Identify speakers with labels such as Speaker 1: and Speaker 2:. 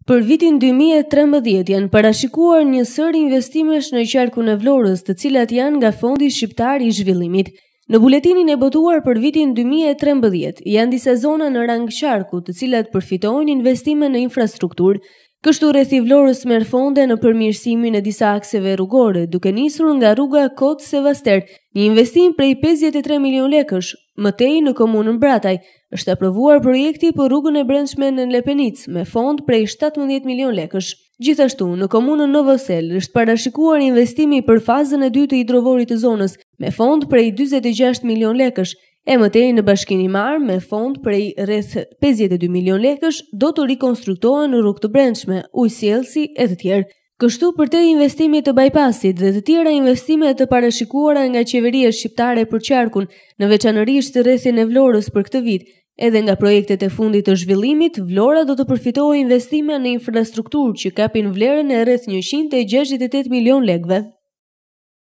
Speaker 1: Për vitin 2013 janë parashikuar një sër investimesh në qarkun e Vlorës, të cilat janë nga Fondi Shqiptar i Zhvillimit. Në buletinin e botuar për vitin 2013 janë disa zona në rang qarku, të cilat përfitojnë investime në infrastrukturë. Kështu rrethi Vlorës merr fonde në përmirësimin e disa akseve rrugore, duke nisur nga rruga Kot Sevaster, një investim prej 53 milion lekësh. Mëtej në komunën Brataj është aprovuar projekti për rrugën e brendshme në Lepenic me fond prej 17 milion lekësh. Gjithashtu, në komunën Novosel është parashikuar investimi për fazën e dytë të hidrovorit të zonës me fond prej 46 milion lekësh. E mëtej në Bashkinë Imar me fond prej rreth 52 milion lekësh do të rikonstruktohen rrugë të brendshme, ujësjellsi e të tjerë. Kështu për te investimit të bypassit dhe të tjera investime të parashikuara nga qeveria shqiptare për qarkun, në veçanërisht rrethin e Vlorës për këtë vit, edhe nga projektet e fundit të zhvillimit, Vlora do të përfitojë investime në infrastrukturë që kapin vlerën e rreth 168 milion lekëve.